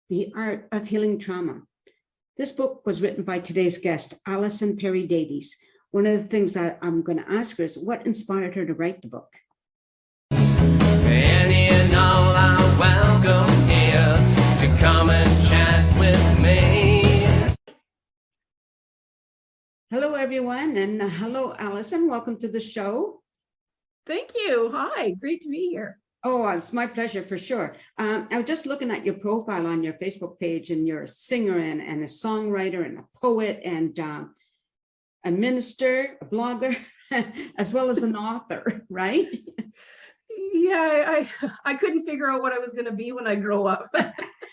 The Art of Healing Trauma. This book was written by today's guest, Alison Perry-Davies. One of the things that I'm going to ask her is what inspired her to write the book? Any and all are welcome here to come and chat with me. Hello, everyone, and hello, Alison. Welcome to the show. Thank you. Hi, great to be here. Oh, it's my pleasure for sure. I was just looking at your profile on your Facebook page, and you're a singer and a songwriter and a poet and a minister, a blogger, as well as an author, right? Yeah, I couldn't figure out what I was going to be when I grow up.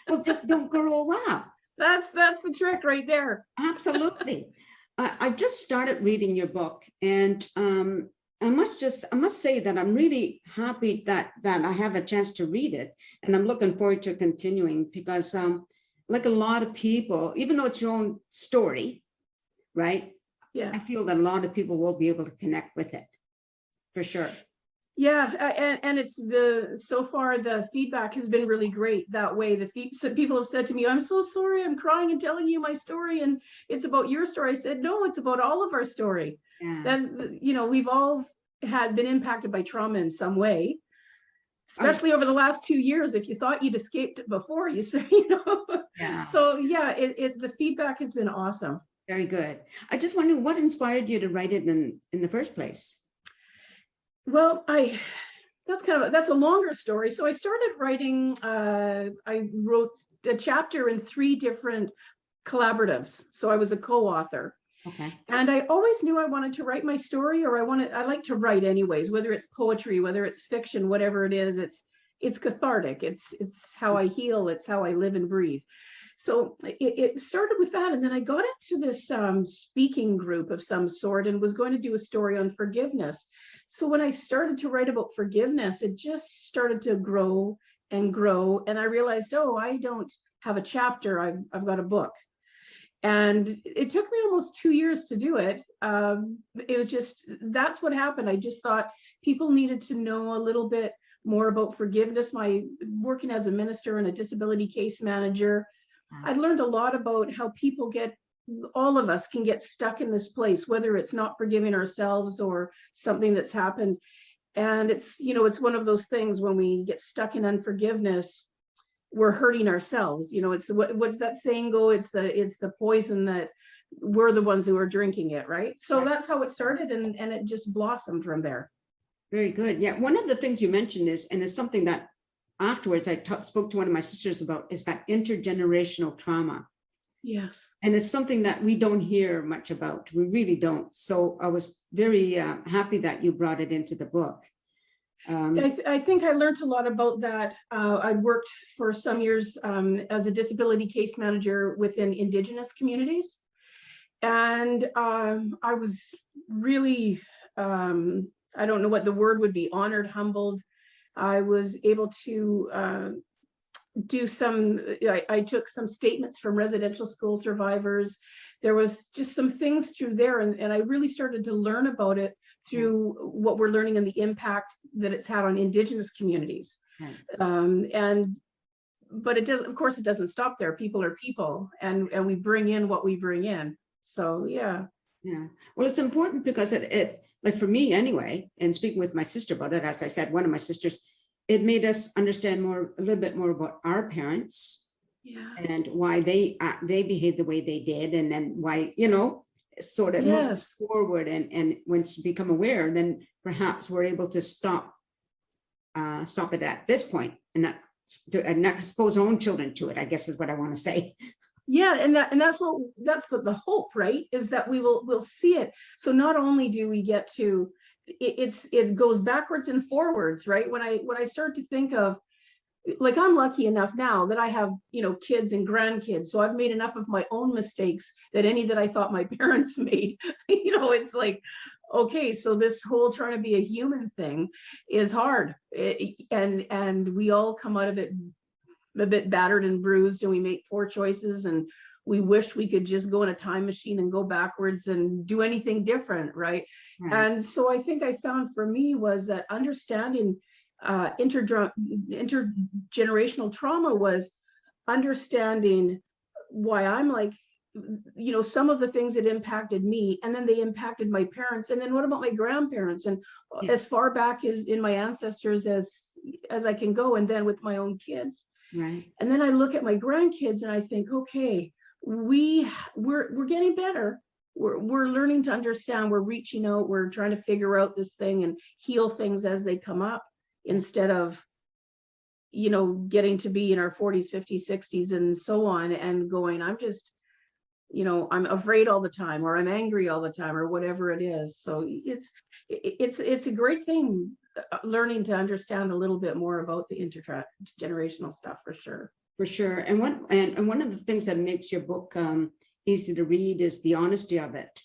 Well, just don't grow up. That's the trick right there. Absolutely. I just started reading your book, and I must say that I'm really happy that I have a chance to read it, and I'm looking forward to continuing because, like a lot of people, even though it's your own story, right? Yeah. I feel that a lot of people will be able to connect with it, for sure. Yeah, and it's so far the feedback has been really great that way. So people have said to me, "I'm so sorry, I'm crying and telling you my story, and it's about your story." I said, "No, it's about all of our story." Yeah. That's, we've all had been impacted by trauma in some way, especially over the last 2 years. If you thought you'd escaped it before, Yeah. So yeah, the feedback has been awesome. Very good. I just wonder what inspired you to write it in the first place? Well, that's a longer story. So I started writing, I wrote a chapter in 3 different collaboratives. So I was a co-author. Okay. And I always knew I wanted to write my story, or I like to write anyways, whether it's poetry, whether it's fiction, whatever it is, it's cathartic. It's how I heal. It's how I live and breathe. So it started with that. And then I got into this speaking group of some sort and was going to do a story on forgiveness. So when I started to write about forgiveness, it just started to grow and grow. And I realized, oh, I don't have a chapter. I've got a book. And it took me almost 2 years to do it. It was just, that's what happened. I just thought people needed to know a little bit more about forgiveness. My working as a minister and a disability case manager, I'd learned a lot about how people all of us can get stuck in this place, whether it's not forgiving ourselves or something that's happened. And it's one of those things when we get stuck in unforgiveness, we're hurting ourselves. It's what's that saying go? It's the poison that we're the ones who are drinking it, right? So that's how it started, and it just blossomed from there. Very good. Yeah. One of the things you mentioned is, and it's something that afterwards I spoke to one of my sisters about, is that intergenerational trauma. Yes. And it's something that we don't hear much about. We really don't. So I was very happy that you brought it into the book. I think I learned a lot about that. I worked for some years as a disability case manager within Indigenous communities. And I was really, I don't know what the word would be, honored, humbled. I was able to do I took some statements from residential school survivors. There was just some things through there, and I really started to learn about it through what we're learning and the impact that it's had on Indigenous communities. Right. But it doesn't, of course, it doesn't stop there. People are people, and we bring in what we bring in. So yeah. Yeah. Well, it's important because it like for me anyway, and speaking with my sister about it, as I said, one of my sisters, it made us understand a little bit more about our parents, and why they behaved the way they did, and then why, sort of move forward, and once you become aware, then perhaps we're able to stop it at this point, and not expose our own children to it, I guess is what I want to say. Yeah, and that's the hope, right? Is that we'll see it. So not only do we get to it goes backwards and forwards, right? When I start to think of, like, I'm lucky enough now that I have, kids and grandkids. So I've made enough of my own mistakes that any that I thought my parents made, it's like, okay, so this whole trying to be a human thing is hard. And we all come out of it a bit battered and bruised, and we make poor choices, and we wish we could just go in a time machine and go backwards and do anything different, right? And so I think I found for me was that understanding intergenerational trauma was understanding why I'm like, some of the things that impacted me, and then they impacted my parents, and then what about my grandparents, and as far back as in my ancestors as I can go, and then with my own kids. Right. And then I look at my grandkids and I think, okay, we're getting better. We're learning to understand. We're reaching out. We're trying to figure out this thing and heal things as they come up, instead of getting to be in our 40s, 50s, 60s, and so on, and going, I'm just, I'm afraid all the time, or I'm angry all the time, or whatever it is. So it's a great thing, learning to understand a little bit more about the intergenerational stuff, for sure. For sure. And one of the things that makes your book easy to read is the honesty of it.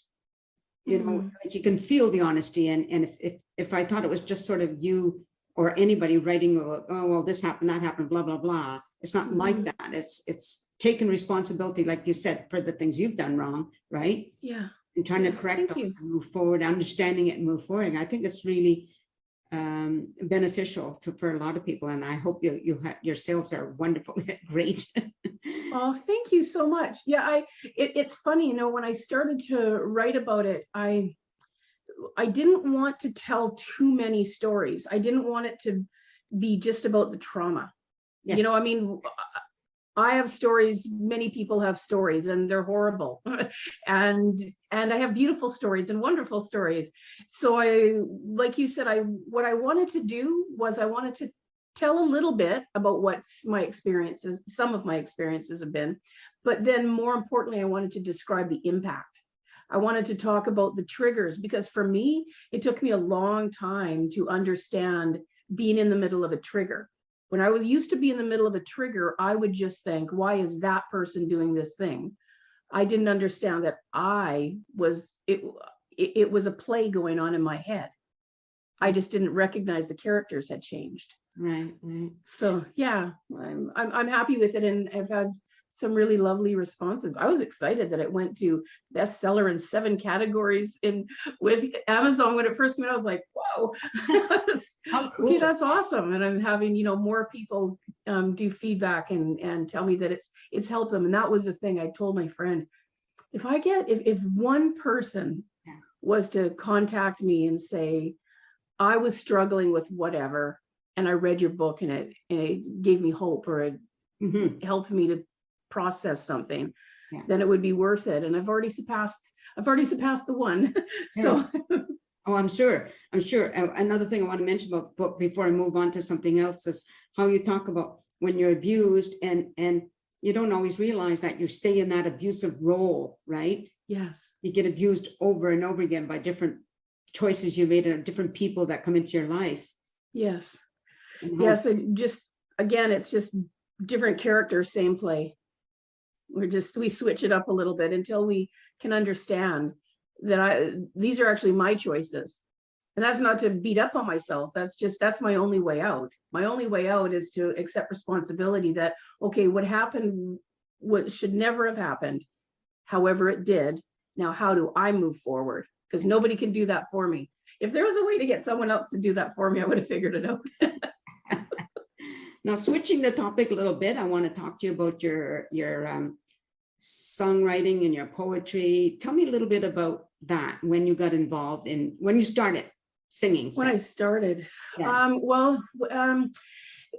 Like you can feel the honesty. And if I thought it was just sort of you or anybody writing, oh, well, this happened, that happened, blah, blah, blah. It's not like that. It's taking responsibility, like you said, for the things you've done wrong, right? Yeah. And trying to correct those and move forward, understanding it and move forward. I think it's really beneficial for a lot of people. And I hope your sales are wonderful, great. Oh, thank you so much. Yeah, it's funny, when I started to write about it, I didn't want to tell too many stories. I didn't want it to be just about the trauma. Yes. I have stories, many people have stories, and they're horrible. and I have beautiful stories and wonderful stories. So like you said, what I wanted to do was I wanted to tell a little bit about what my experiences, some of my experiences have been, but then more importantly, I wanted to describe the impact. I wanted to talk about the triggers, because for me, it took me a long time to understand being in the middle of a trigger. When I was used to be in the middle of a trigger, I would just think, why is that person doing this thing? I didn't understand that it was a play going on in my head. I just didn't recognize the characters had changed. Right. So yeah, I'm happy with it, and I've had some really lovely responses. I was excited that it went to bestseller in 7 categories with Amazon when it first came out. I was like, whoa, How cool. Okay, that's awesome. And I'm having, more people do feedback and tell me that it's helped them. And that was the thing I told my friend, if one person was to contact me and say, I was struggling with whatever, and I read your book and it gave me hope, or it helped me to process something, then it would be worth it. And I've already surpassed the one. So oh, I'm sure. Another thing I want to mention about the book before I move on to something else is how you talk about when you're abused, and you don't always realize that you stay in that abusive role, right? Yes. You get abused over and over again by different choices you made and different people that come into your life. Yes. Yes. And it's just different characters, same play. We switch it up a little bit until we can understand that these are actually my choices. And that's not to beat up on myself. That's my only way out. My only way out is to accept responsibility that, okay, what happened, what should never have happened. However, it did. Now, how do I move forward? Because nobody can do that for me. If there was a way to get someone else to do that for me, I would have figured it out. Now, switching the topic a little bit, I want to talk to you about your songwriting and your poetry. Tell me a little bit about that, when you got involved when you started singing. When I started,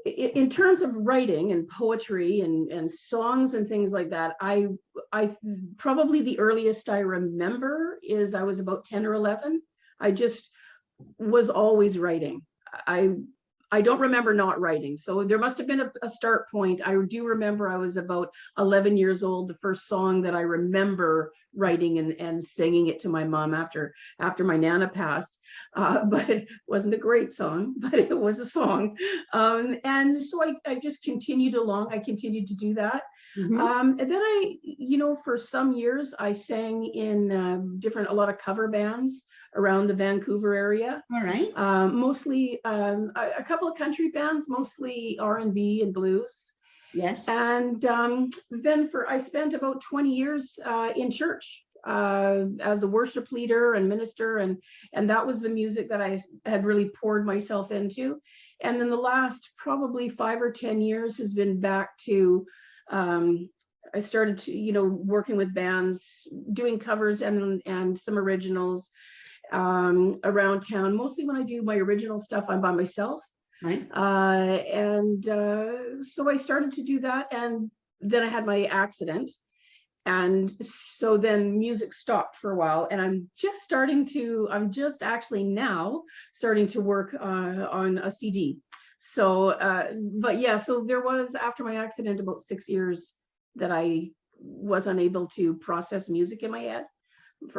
in terms of writing and poetry and songs and things like that, I probably the earliest I remember is I was about 10 or 11. I just was always writing. I don't remember not writing. So there must have been a start point. I do remember I was about 11 years old. The first song that I remember writing and singing it to my mom after my Nana passed. But it wasn't a great song, but it was a song. And so I just continued along. I continued to do that. And then for some years I sang in a lot of cover bands around the Vancouver area. All right. Mostly a couple of country bands, mostly R&B and blues. Yes. And then I spent about 20 years in church as a worship leader and minister, and that was the music that I had really poured myself into. And then the last probably 5 or 10 years has been back to I started to, working with bands, doing covers and some originals around town. Mostly when I do my original stuff, I'm by myself. Right. So I started to do that, and then I had my accident. And so then music stopped for a while, and I'm just actually now starting to work on a CD. So, but yeah, so there was, after my accident, about 6 years that I was unable to process music in my head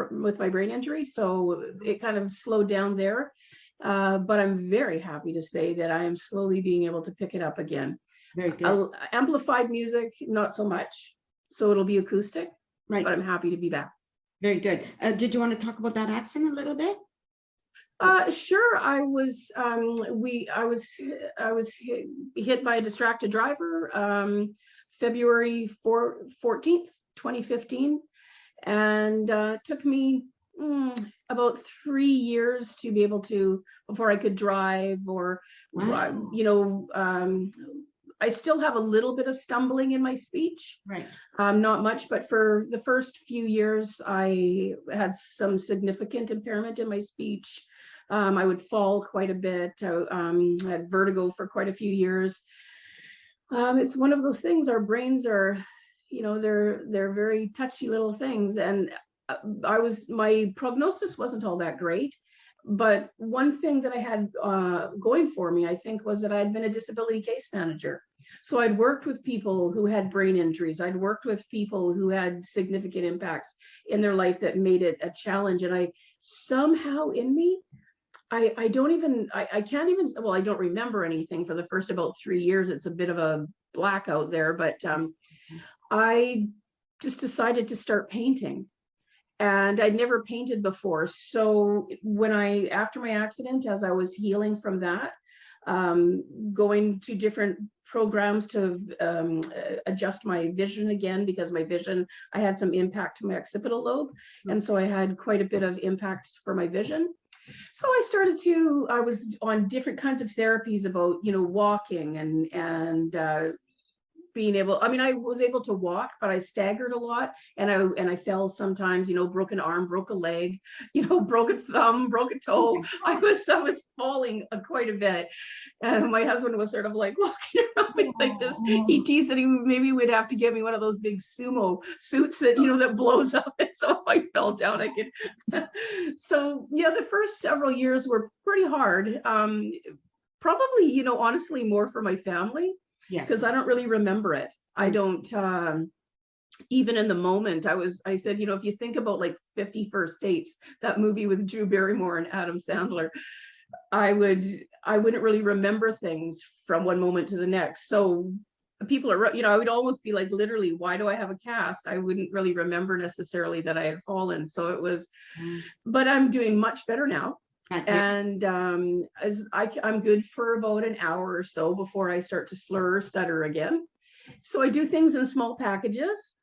with my brain injury. So it kind of slowed down there. But I'm very happy to say that I am slowly being able to pick it up again. Very good. Amplified music, not so much. So it'll be acoustic, Right. but I'm happy to be back. Very good. Did you want to talk about that accident a little bit? Sure. I was hit by a distracted driver February 14th, 2015, and took me about 3 years to be able to, before I could drive, or Wow. I still have a little bit of stumbling in my speech. Right. Not much, but for the first few years, I had some significant impairment in my speech. I would fall quite a bit. I had vertigo for quite a few years. It's one of those things. Our brains are, they're very touchy little things. And my prognosis wasn't all that great. But one thing that I had going for me, I think, was that I'd been a disability case manager. So I'd worked with people who had brain injuries. I'd worked with people who had significant impacts in their life that made it a challenge. And I somehow in me, I can't even, well, I don't remember anything for the first about 3 years. It's a bit of a blackout there, but I just decided to start painting. And I'd never painted before. So after my accident, as I was healing from that, going to different programs to adjust my vision again, because I had some impact to my occipital lobe. And so I had quite a bit of impact for my vision. So I was on different kinds of therapies about, walking and being able, I was able to walk, but I staggered a lot, and I fell sometimes, broken arm, broke a leg, broken thumb, broke a toe. I was falling quite a bit. And my husband was sort of like walking around me like this. He teased that maybe we'd have to get me one of those big sumo suits that, that blows up. And so if I fell down, I could. So yeah, the first several years were pretty hard. Probably, honestly, more for my family. Yes. Because I don't really remember it. I don't, even in the moment, I said, if you think about like 50 First Dates, that movie with Drew Barrymore and Adam Sandler, I wouldn't really remember things from one moment to the next. So people are, I would almost be like, literally, why do I have a cast? I wouldn't really remember necessarily that I had fallen. So it was, but I'm doing much better now. And I'm good for about an hour or so before I start to slur or stutter again. So I do things in small packages,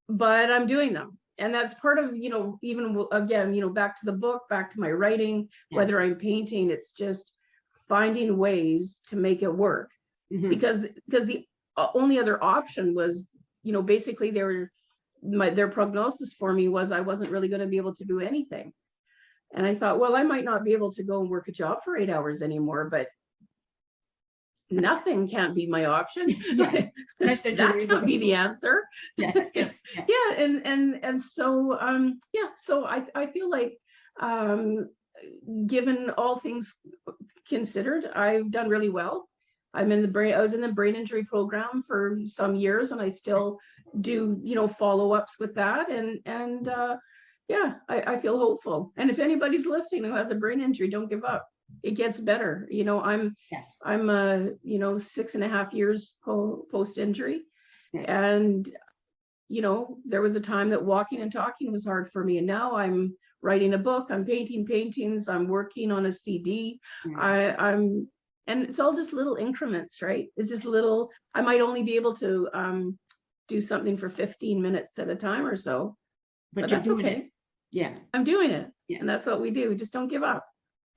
but I'm doing them. And that's part of, even again, back to the book, back to my writing, whether I'm painting, it's just finding ways to make it work. Because the only other option was, basically their prognosis for me was I wasn't really going to be able to do anything. And I thought, well, I might not be able to go and work a job for 8 hours anymore, but nothing can't be my option. Yeah. That can't be the answer. Yeah. Yes. Yeah. Yeah. And so, so I feel like, given all things considered, I've done really well. I was in the brain injury program for some years, and I still do, follow-ups with that. And yeah, I feel hopeful. And if anybody's listening who has a brain injury, don't give up. It gets better. I'm 6.5 years post injury. Yes. And, there was a time that walking and talking was hard for me. And now I'm writing a book, I'm painting paintings, I'm working on a CD. And it's all just little increments, right? It's just little, I might only be able to do something for 15 minutes at a time or so. But that's okay. Yeah, I'm doing it. Yeah. And that's what we do. We just don't give up.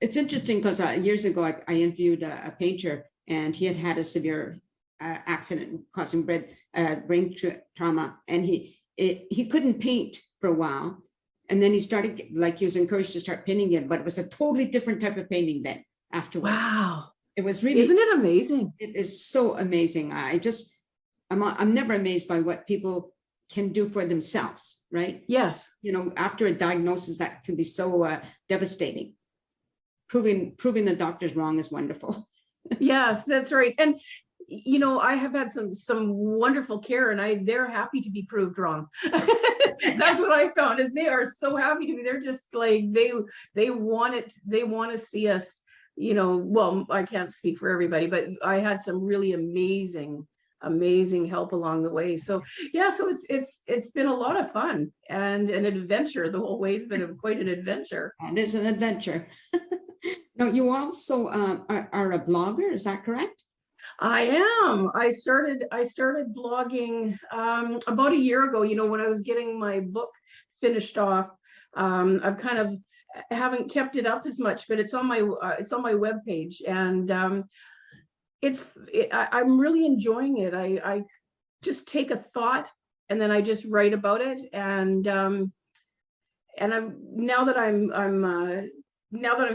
It's interesting because years ago, I interviewed a painter, and he had a severe accident causing brain trauma, and he couldn't paint for a while, and then he started, like, he was encouraged to start painting again, but it was a totally different type of painting then afterwards. Wow. It was really, isn't it amazing? it is so amazing. I'm never amazed by what people can do for themselves, right? Yes. You know, after a diagnosis that can be so devastating. Proving the doctor's wrong is wonderful. Yes, that's right. And you know, I have had some wonderful care, and they're happy to be proved wrong. That's what I found, is they are so happy to be. They're just like, they want it. They want to see us, you know, well, I can't speak for everybody, but I had some really amazing help along the way. So yeah, so it's been a lot of fun and an adventure. The whole way's been quite an adventure. It is an adventure. Now, you also are a blogger, is that correct? I am. I started blogging about a year ago, you know, when I was getting my book finished off. I've kind of haven't kept it up as much, but it's on my webpage, and I'm really enjoying it. I just take a thought and then I just write about it, and I'm now that I'm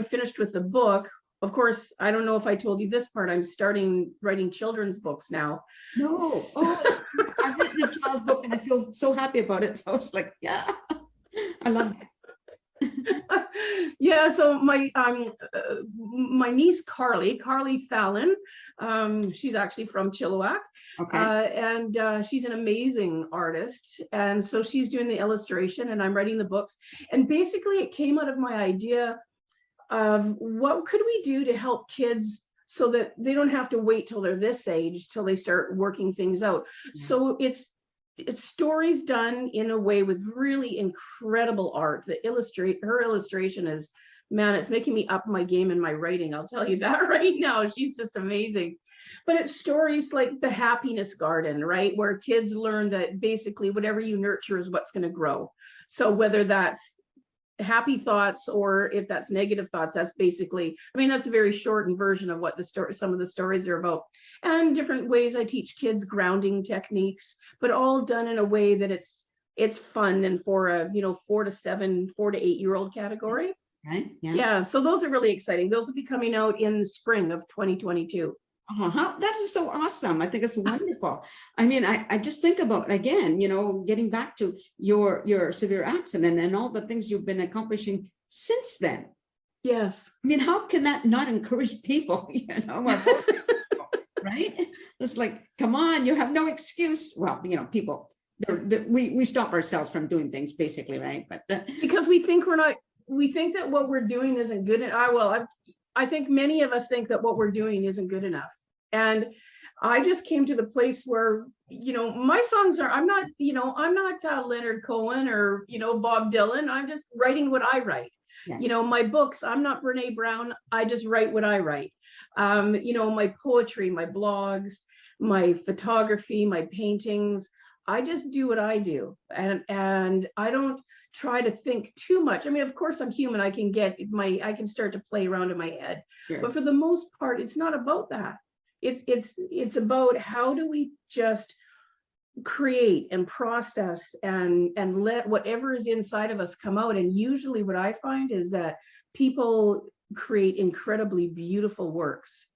finished with the book. Of course, I don't know if I told you this part. I'm starting writing children's books now. No. Oh, I've written a child's book and I feel so happy about it. So I was like, yeah, I love it. Yeah, so my niece Carly Fallon, she's actually from Chilliwack. Okay. And she's an amazing artist, and so she's doing the illustration and I'm writing the books. And basically it came out of my idea of what could we do to help kids so that they don't have to wait till they're this age till they start working things out. Yeah. So it's stories done in a way with really incredible art. Her illustration is, man, it's making me up my game in my writing. I'll tell you that right now. She's just amazing. But it's stories like the happiness garden, right? Where kids learn that basically whatever you nurture is what's going to grow. So whether that's happy thoughts or if that's negative thoughts, that's basically, I mean, that's a very shortened version of what some of the stories are about. And different ways I teach kids grounding techniques, but all done in a way that it's fun and for a, you know, 4 to 8-year-old category. Right. Yeah. Yeah. So those are really exciting. Those will be coming out in the spring of 2022. That is so awesome. I think it's wonderful. I mean, I just think about, again, you know, getting back to your severe accident and all the things you've been accomplishing since then. Yes. I mean, how can that not encourage people, you know, right? It's like, come on, you have no excuse. Well, you know, people, we stop ourselves from doing things basically, right? But because we think that what we're doing isn't good. I think many of us think that what we're doing isn't good enough. And I just came to the place where, you know, my songs are, I'm not Leonard Cohen or, you know, Bob Dylan. I'm just writing what I write. Yes. You know, my books, I'm not Brene Brown. I just write what I write. You know, my poetry, my blogs, my photography, my paintings, I just do what I do. And I don't try to think too much. I mean, of course I'm human. I can start to play around in my head, sure. But for the most part, it's not about that. It's about how do we just create and process and let whatever is inside of us come out. And usually what I find is that people create incredibly beautiful works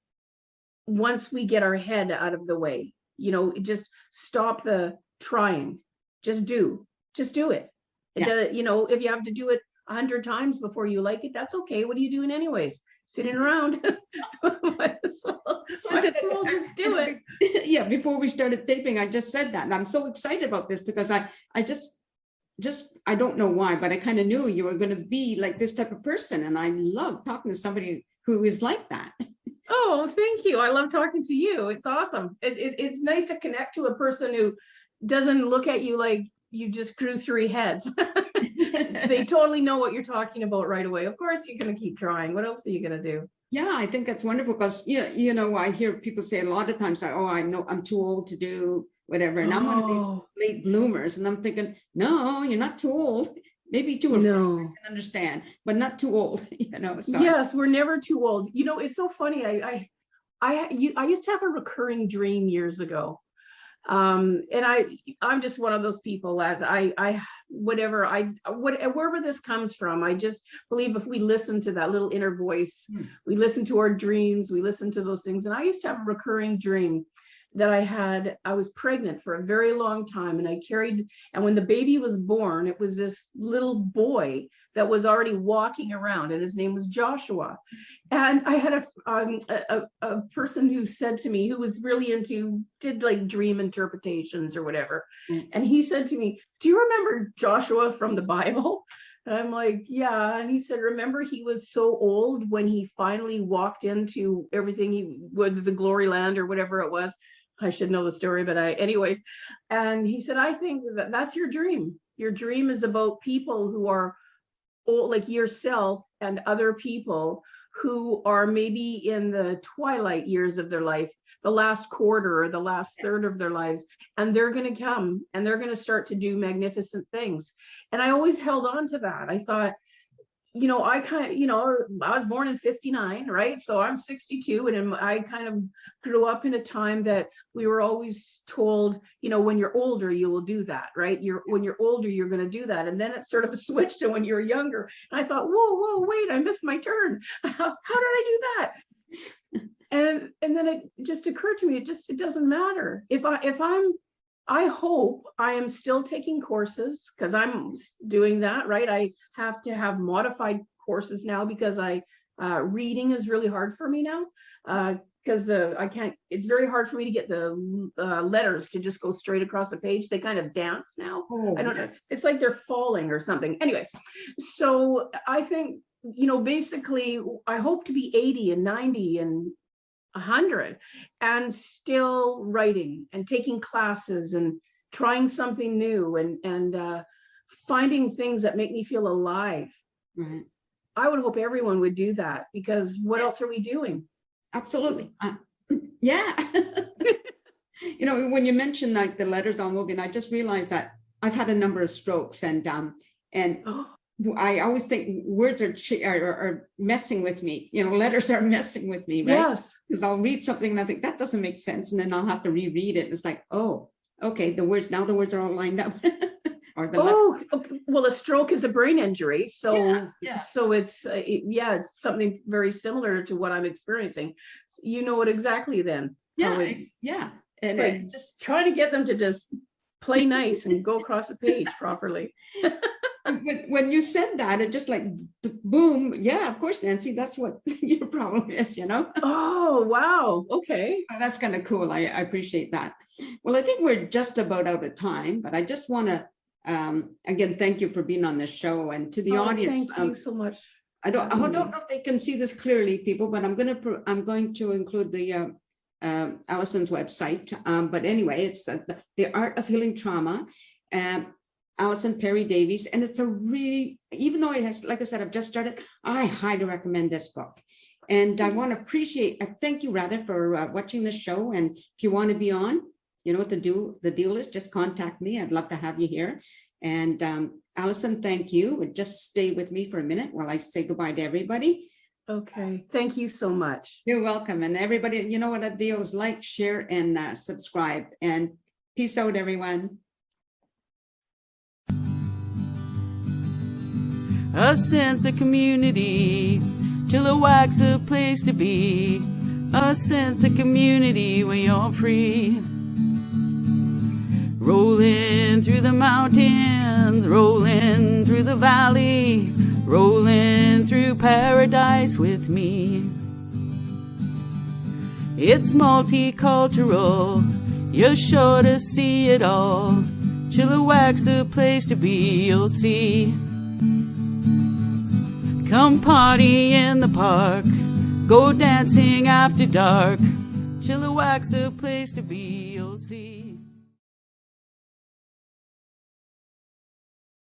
once we get our head out of the way. You know, just stop the trying, just do it. Yeah. You know, if you have to do it 100 times before you like it, that's okay. What are you doing anyways? Sitting around. Just do it. Yeah, before we started taping, I just said that. And I'm so excited about this because I don't know why, but I kind of knew you were going to be like this type of person. And I love talking to somebody who is like that. Oh, thank you. I love talking to you. It's awesome. It's nice to connect to a person who doesn't look at you like you just grew 3 heads. They totally know what you're talking about right away. Of course, you're going to keep trying. What else are you going to do? Yeah, I think that's wonderful because, you know, I hear people say a lot of times, like, oh, I know I'm too old to do whatever. And I'm one of these late bloomers. And I'm thinking, no, you're not too old. Maybe too afraid, I can understand, but not too old, you know. So. Yes, we're never too old. You know, it's so funny. I I used to have a recurring dream years ago. And I'm just one of those people, as wherever this comes from, I just believe if we listen to that little inner voice, we listen to our dreams, we listen to those things. And I used to have a recurring dream that I was pregnant for a very long time, and when the baby was born, it was this little boy that was already walking around, and his name was Joshua. And I had a person who said to me, who was really did like dream interpretations or whatever. And he said to me, "Do you remember Joshua from the Bible?" And I'm like, "Yeah." And he said, "Remember, he was so old when he finally walked into everything he would, the glory land or whatever it was." I should know the story, but anyways. And he said, "I think that's your dream. Your dream is about people who are old, like yourself and other people who are maybe in the twilight years of their life, the last quarter or the last third of their lives, and they're going to come and they're going to start to do magnificent things." And I always held on to that. I thought, I was born in 59, right? So I'm 62, and I kind of grew up in a time that we were always told, when you're older, you will do that, right? When you're older, you're going to do that. And then it sort of switched to when you're younger. And I thought, whoa, wait, I missed my turn. How did I do that? And then it just occurred to me, it doesn't matter. I hope I am still taking courses, because I'm doing that, right? I have to have modified courses now because reading is really hard for me now. Because it's very hard for me to get the letters to just go straight across the page. They kind of dance now. I don't know. It's like they're falling or something. Anyways, so I think, basically I hope to be 80 and 90 and 100 and still writing and taking classes and trying something new and finding things that make me feel alive. Right. I would hope everyone would do that, because what else are we doing? Absolutely. Yeah. When you mentioned like the letters on moving, I just realized that I've had a number of strokes, and I always think words are messing with me. Letters are messing with me, right? Yes. Because I'll read something and I think that doesn't make sense, and then I'll have to reread it. It's like, oh, okay, the words are all lined up. Okay. Well, a stroke is a brain injury, so so it's it's something very similar to what I'm experiencing. So you know it exactly then. And like, just try to get them to just play nice and go across the page properly. When you said that, it just like boom. Yeah, of course, Nancy, that's what your problem is, Oh, wow. Okay. That's kind of cool. I appreciate that. Well, I think we're just about out of time, but I just want to again, thank you for being on this show, and to the audience. Thank you so much. I don't know if they can see this clearly, people, but I'm going to include the Alison's website. But anyway, it's the Art of Healing Trauma. Alison Perry-Davies, and it's a really, even though it has, like I said, I've just started, I highly recommend this book. And I want to thank you rather for watching the show. And if you want to be on, you know what the deal is, just contact me. I'd love to have you here. And Alison, thank you. Just stay with me for a minute while I say goodbye to everybody. Okay, thank you so much. You're welcome. And everybody, you know what the deal is, like, share, and subscribe. And peace out, everyone. A sense of community, Chilliwack's a place to be. A sense of community where you're free. Rolling through the mountains, rolling through the valley, rolling through paradise with me. It's multicultural, you're sure to see it all. Chilliwack's the place to be, you'll see. Come party in the park, go dancing after dark. Chilliwack's a place to be, you'll see.